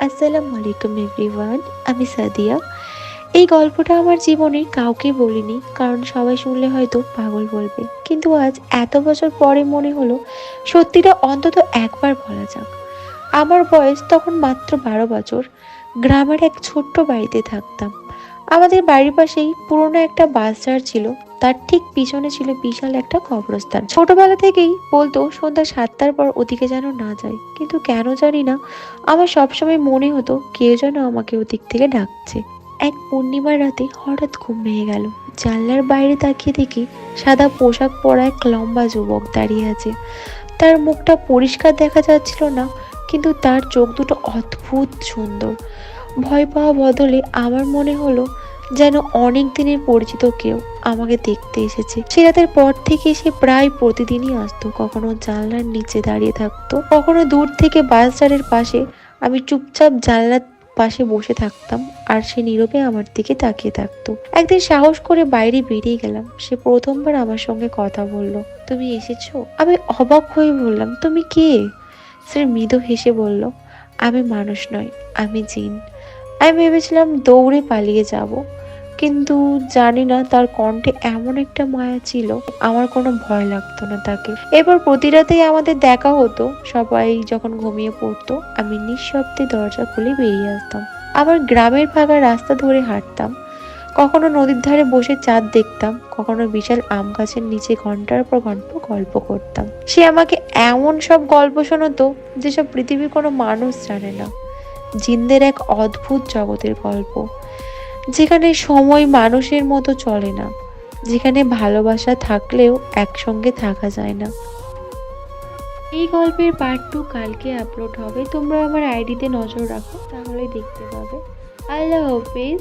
আসসালামু আলাইকুম এভরিওয়ান। আমি সাদিয়া। এই গল্পটা আমার জীবনের কাউকে বলিনি, কারণ সবাই শুনলে হয়তো পাগল বলবে। কিন্তু আজ এত বছর পরে মনে হলো সত্যিটা অন্তত একবার বলা যাক। আমার বয়স তখন মাত্র 12 বছর। গ্রামের এক ছোট্ট বাড়িতে থাকতাম। আমাদের বাড়ির পাশেই পুরনো একটা বাজার ছিল। তার ঠিক পিছনে ছিল বিশাল একটা কবরস্থান। ছোটবেলা থেকেই বলতো সন্ধ্যা 7টার পর ওদিকে যেন না যায়, কিন্তু কেন জানি না আমার সবসময় মনে হতো কেউ যেন আমাকে ওদিক থেকে ডাকছে। এক পূর্ণিমার রাতে হঠাৎ ঘুম ভেঙে গেল। জানলার বাইরে তাকিয়ে দেখি সাদা পোশাক পরা এক লম্বা যুবক দাঁড়িয়ে আছে। তার মুখটা পরিষ্কার দেখা যাচ্ছিল না, কিন্তু তার চোখ দুটো অদ্ভুত সুন্দর। ভয় পাওয়া বদলে আমার মনে হলো যেন অনেক দিনের পরিচিত কেউ আমাকে দেখতে এসেছে। সে রাতের পর থেকে সে প্রায় প্রতিদিনই আসতো। কখনো জানলার নিচে দাঁড়িয়ে থাকতো, কখনো দূর থেকে বাস স্ট্যান্ডের পাশে। আমি চুপচাপ জানলার পাশে বসে থাকতাম, আর সে নীরবে আমার দিকে তাকিয়ে থাকতো। একদিন সাহস করে বাইরে বেরিয়ে গেলাম। সে প্রথমবার আমার সঙ্গে কথা বলল। তুমি এসেছো? আমি অবাক হয়ে বললাম, তুমি কে? সে মৃদু হেসে বলল, আমি মানুষ নয়, আমি জিন। আমি ভেবেছিলাম দৌড়ে পালিয়ে যাব, কিন্তু জানি না তার কণ্ঠে এমন একটা মায়া ছিল, আমার কোনো ভয় লাগতো না তাকে। এরপর প্রতি রাতেই আমাদের দেখা হতো। সবাই যখন ঘুমিয়ে পড়তো আমি নিঃশব্দে দরজা খুলে বেরিয়ে আসতাম। আবার গ্রামের ফাঁকা রাস্তা ধরে হাঁটতাম। কখনো নদীর ধারে বসে চাঁদ দেখতাম, কখনো বিশাল আম গাছের নিচে ঘন্টার পর ঘন্টা গল্প করতাম। সে আমাকে এমন সব গল্প শোনাতো যেসব পৃথিবীর কোনো মানুষ জানে না। জিনদের এক অদ্ভুত জগতের গল্প, যেখানে সময় মানুষের মতো চলে না, যেখানে ভালোবাসা থাকলেও একসঙ্গে থাকা যায় না। এই গল্পের পার্ট 2 কালকে আপলোড হবে। তোমরা আমার আইডিতে নজর রাখো, তাহলে দেখতে পাবে। আল্লাহ হাফেজ।